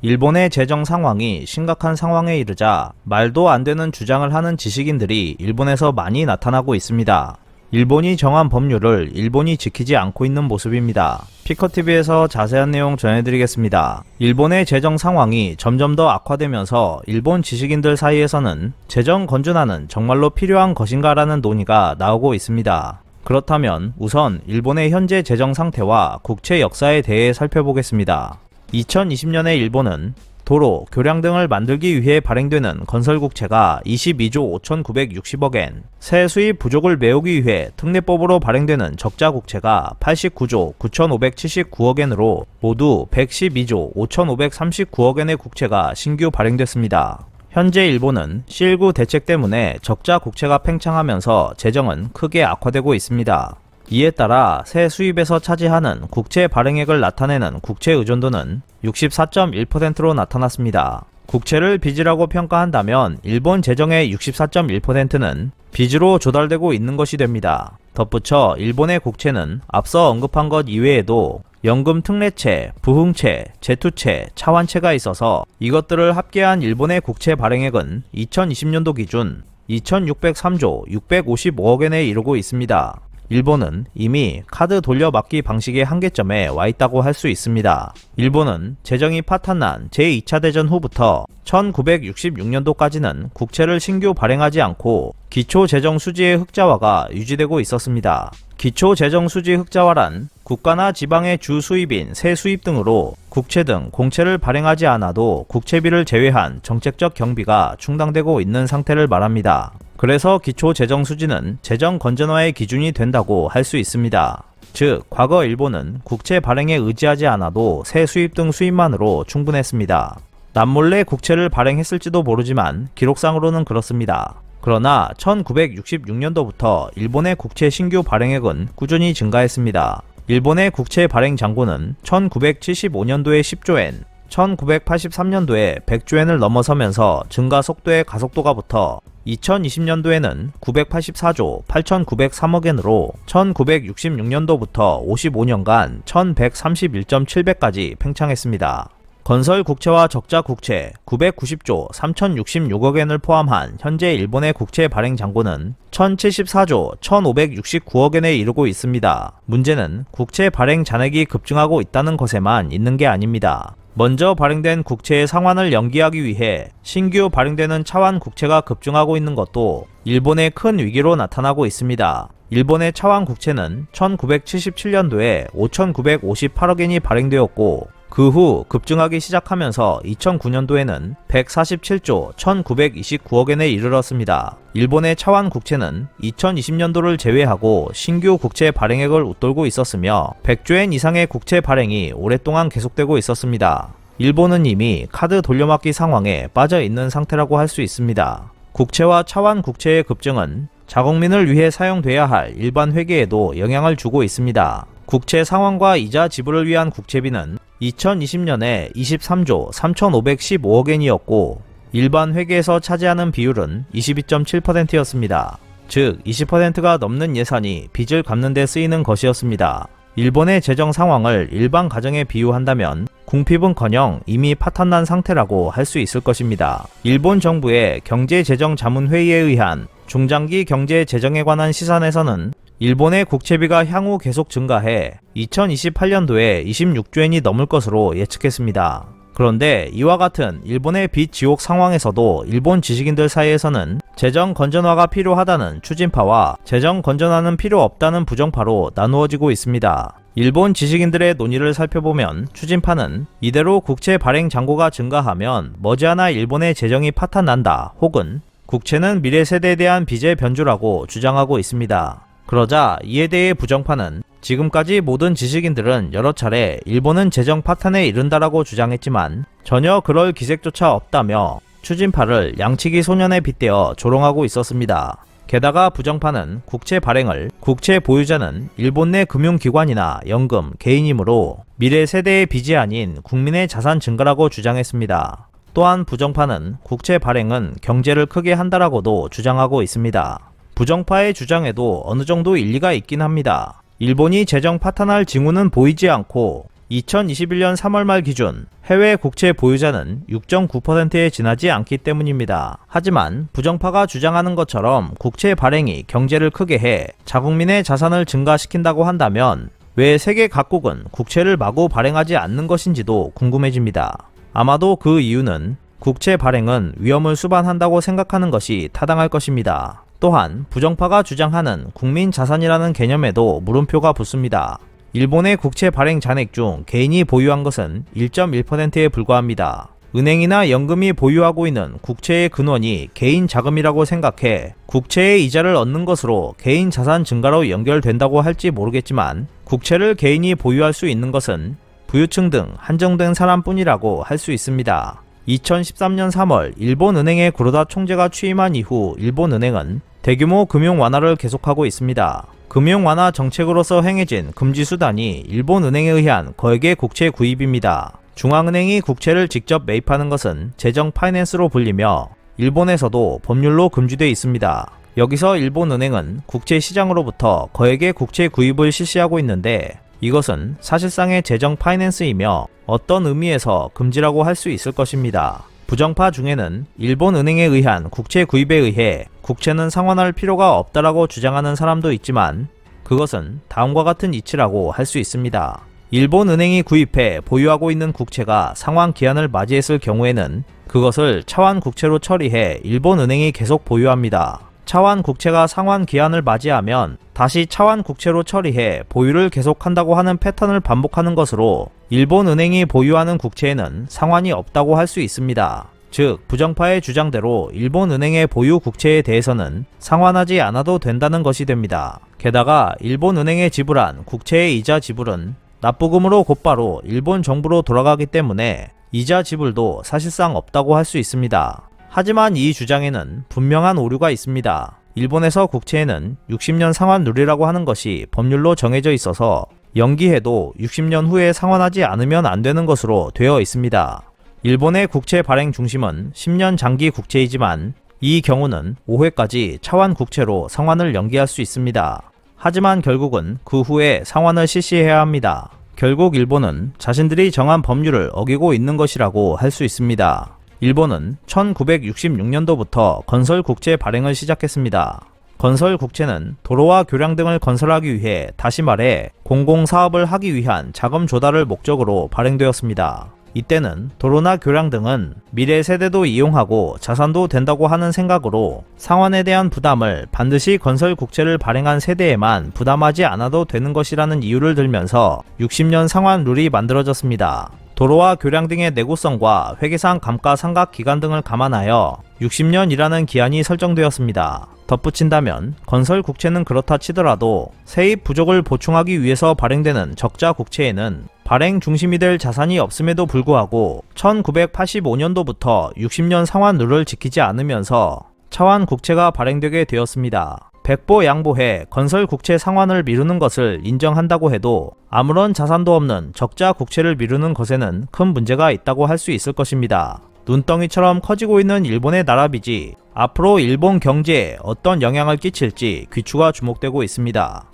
일본의 재정 상황이 심각한 상황에 이르자 말도 안 되는 주장을 하는 지식인들이 일본에서 많이 나타나고 있습니다. 일본이 정한 법률을 일본이 지키지 않고 있는 모습입니다. 피커TV에서 자세한 내용 전해드리겠습니다. 일본의 재정 상황이 점점 더 악화되면서 일본 지식인들 사이에서는 재정 건전화는 정말로 필요한 것인가 라는 논의가 나오고 있습니다. 그렇다면 우선 일본의 현재 재정 상태와 국채 역사에 대해 살펴보겠습니다. 2020년에 일본은 도로, 교량 등을 만들기 위해 발행되는 건설국채가 22조 5,960억엔, 세 수입 부족을 메우기 위해 특례법으로 발행되는 적자국채가 89조 9,579억엔으로 모두 112조 5,539억엔의 국채가 신규 발행됐습니다. 현재 일본은 C19 대책 때문에 적자 국채가 팽창하면서 재정은 크게 악화되고 있습니다. 이에 따라 새 수입에서 차지하는 국채 발행액을 나타내는 국채 의존도는 64.1%로 나타났습니다. 국채를 빚이라고 평가한다면 일본 재정의 64.1%는 빚으로 조달되고 있는 것이 됩니다. 덧붙여 일본의 국채는 앞서 언급한 것 이외에도 연금 특례채, 부흥채, 제투채, 차환채가 있어서 이것들을 합계한 일본의 국채 발행액은 2020년도 기준 2,603조 655억엔에 이르고 있습니다. 일본은 이미 카드 돌려막기 방식의 한계점에 와 있다고 할 수 있습니다. 일본은 재정이 파탄난 제2차 대전 후부터 1966년도까지는 국채를 신규 발행하지 않고 기초재정수지의 흑자화가 유지되고 있었습니다. 기초재정수지 흑자화란 국가나 지방의 주 수입인 세수입 등으로 국채 등 공채를 발행하지 않아도 국채비를 제외한 정책적 경비가 충당되고 있는 상태를 말합니다. 그래서 기초재정수지는 재정 건전화의 기준이 된다고 할 수 있습니다. 즉, 과거 일본은 국채 발행에 의지하지 않아도 세수입 등 수입만으로 충분했습니다. 남몰래 국채를 발행했을지도 모르지만 기록상으로는 그렇습니다. 그러나 1966년도부터 일본의 국채 신규 발행액은 꾸준히 증가했습니다. 일본의 국채 발행 잔고는 1975년도에 10조엔, 1983년도에 100조엔을 넘어서면서 증가 속도의 가속도가 붙어 2020년도에는 984조 8,903억엔으로 1966년도부터 55년간 1,131.7배까지 팽창했습니다. 건설 국채와 적자 국채 990조 3,066억엔을 포함한 현재 일본의 국채 발행 잔고는 1,074조 1,569억엔에 이르고 있습니다. 문제는 국채 발행 잔액이 급증하고 있다는 것에만 있는 게 아닙니다. 먼저 발행된 국채의 상환을 연기하기 위해 신규 발행되는 차환 국채가 급증하고 있는 것도 일본의 큰 위기로 나타나고 있습니다. 일본의 차환 국채는 1977년도에 5,958억엔이 발행되었고 그 후 급증하기 시작하면서 2009년도에는 147조 1,929억엔에 이르렀습니다. 일본의 차환 국채는 2020년도를 제외하고 신규 국채 발행액을 웃돌고 있었으며 100조엔 이상의 국채 발행이 오랫동안 계속되고 있었습니다. 일본은 이미 카드 돌려막기 상황에 빠져 있는 상태라고 할 수 있습니다. 국채와 차환 국채의 급증은 자국민을 위해 사용돼야 할 일반 회계에도 영향을 주고 있습니다. 국채 상환과 이자 지불을 위한 국채비는 2020년에 23조 3,515억엔이었고 일반 회계에서 차지하는 비율은 22.7%였습니다. 즉 20%가 넘는 예산이 빚을 갚는 데 쓰이는 것이었습니다. 일본의 재정 상황을 일반 가정에 비유한다면 궁핍은커녕 이미 파탄난 상태라고 할 수 있을 것입니다. 일본 정부의 경제재정자문회의에 의한 중장기 경제 재정에 관한 시선에서는 일본의 국채비가 향후 계속 증가해 2028년도에 26조엔이 넘을 것으로 예측했습니다. 그런데 이와 같은 일본의 빚 지옥 상황에서도 일본 지식인들 사이에서는 재정 건전화가 필요하다는 추진파와 재정 건전화는 필요 없다는 부정파로 나누어지고 있습니다. 일본 지식인들의 논의를 살펴보면 추진파는 이대로 국채 발행 잔고가 증가하면 머지않아 일본의 재정이 파탄난다 혹은 국채는 미래 세대에 대한 빚의 변주라고 주장하고 있습니다. 그러자 이에 대해 부정파는 지금까지 모든 지식인들은 여러 차례 일본은 재정 파탄에 이른다라고 주장했지만 전혀 그럴 기색조차 없다며 추진파를 양치기 소년에 빗대어 조롱하고 있었습니다. 게다가 부정파는 국채 발행을 국채 보유자는 일본 내 금융기관이나 연금, 개인이므로 미래 세대의 빚이 아닌 국민의 자산 증가라고 주장했습니다. 또한 부정파는 국채 발행은 경제를 크게 한다라고도 주장하고 있습니다. 부정파의 주장에도 어느 정도 일리가 있긴 합니다. 일본이 재정 파탄할 징후는 보이지 않고 2021년 3월 말 기준 해외 국채 보유자는 6.9%에 지나지 않기 때문입니다. 하지만 부정파가 주장하는 것처럼 국채 발행이 경제를 크게 해 자국민의 자산을 증가시킨다고 한다면 왜 세계 각국은 국채를 마구 발행하지 않는 것인지도 궁금해집니다. 아마도 그 이유는 국채 발행은 위험을 수반한다고 생각하는 것이 타당할 것입니다. 또한 부정파가 주장하는 국민 자산이라는 개념에도 물음표가 붙습니다. 일본의 국채 발행 잔액 중 개인이 보유한 것은 1.1%에 불과합니다. 은행이나 연금이 보유하고 있는 국채의 근원이 개인 자금이라고 생각해 국채의 이자를 얻는 것으로 개인 자산 증가로 연결된다고 할지 모르겠지만 국채를 개인이 보유할 수 있는 것은 부유층 등 한정된 사람뿐이라고 할 수 있습니다. 2013년 3월 일본은행의 구로다 총재가 취임한 이후 일본은행은 대규모 금융 완화를 계속하고 있습니다. 금융 완화 정책으로서 행해진 금지 수단이 일본은행에 의한 거액의 국채 구입입니다. 중앙은행이 국채를 직접 매입하는 것은 재정 파이낸스로 불리며 일본에서도 법률로 금지되어 있습니다. 여기서 일본은행은 국채 시장으로부터 거액의 국채 구입을 실시하고 있는데 이것은 사실상의 재정 파이낸스이며 어떤 의미에서 금지라고 할 수 있을 것입니다. 부정파 중에는 일본은행에 의한 국채 구입에 의해 국채는 상환할 필요가 없다라고 주장하는 사람도 있지만 그것은 다음과 같은 이치라고 할 수 있습니다. 일본은행이 구입해 보유하고 있는 국채가 상환 기한을 맞이했을 경우에는 그것을 차환 국채로 처리해 일본은행이 계속 보유합니다. 차환 국채가 상환 기한을 맞이하면 다시 차환 국채로 처리해 보유를 계속한다고 하는 패턴을 반복하는 것으로 일본은행이 보유하는 국채에는 상환이 없다고 할 수 있습니다. 즉, 부정파의 주장대로 일본은행의 보유 국채에 대해서는 상환하지 않아도 된다는 것이 됩니다. 게다가 일본은행에 지불한 국채의 이자 지불은 납부금으로 곧바로 일본 정부로 돌아가기 때문에 이자 지불도 사실상 없다고 할 수 있습니다. 하지만 이 주장에는 분명한 오류가 있습니다. 일본에서 국채에는 60년 상환 룰이라고 하는 것이 법률로 정해져 있어서 연기해도 60년 후에 상환하지 않으면 안 되는 것으로 되어 있습니다. 일본의 국채 발행 중심은 10년 장기 국채이지만 이 경우는 5회까지 차환 국채로 상환을 연기할 수 있습니다. 하지만 결국은 그 후에 상환을 실시해야 합니다. 결국 일본은 자신들이 정한 법률을 어기고 있는 것이라고 할 수 있습니다. 일본은 1966년도부터 건설 국채 발행을 시작했습니다. 건설 국채는 도로와 교량 등을 건설하기 위해, 다시 말해 공공사업을 하기 위한 자금 조달을 목적으로 발행되었습니다. 이때는 도로나 교량 등은 미래 세대도 이용하고 자산도 된다고 하는 생각으로 상환에 대한 부담을 반드시 건설 국채를 발행한 세대에만 부담하지 않아도 되는 것이라는 이유를 들면서 60년 상환 룰이 만들어졌습니다. 도로와 교량 등의 내구성과 회계상 감가상각 기간 등을 감안하여 60년이라는 기한이 설정되었습니다. 덧붙인다면 건설 국채는 그렇다 치더라도 세입 부족을 보충하기 위해서 발행되는 적자 국채에는 발행 중심이 될 자산이 없음에도 불구하고 1985년도부터 60년 상환 룰을 지키지 않으면서 차환 국채가 발행되게 되었습니다. 백보양보해 건설 국채 상환을 미루는 것을 인정한다고 해도 아무런 자산도 없는 적자 국채를 미루는 것에는 큰 문제가 있다고 할 수 있을 것입니다. 눈덩이처럼 커지고 있는 일본의 나라빚이 앞으로 일본 경제에 어떤 영향을 끼칠지 귀추가 주목되고 있습니다.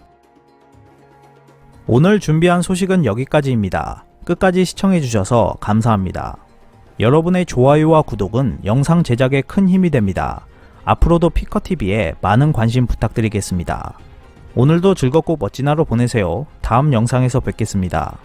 오늘 준비한 소식은 여기까지입니다. 끝까지 시청해주셔서 감사합니다. 여러분의 좋아요와 구독은 영상 제작에 큰 힘이 됩니다. 앞으로도 피커TV에 많은 관심 부탁드리겠습니다. 오늘도 즐겁고 멋진 하루 보내세요. 다음 영상에서 뵙겠습니다.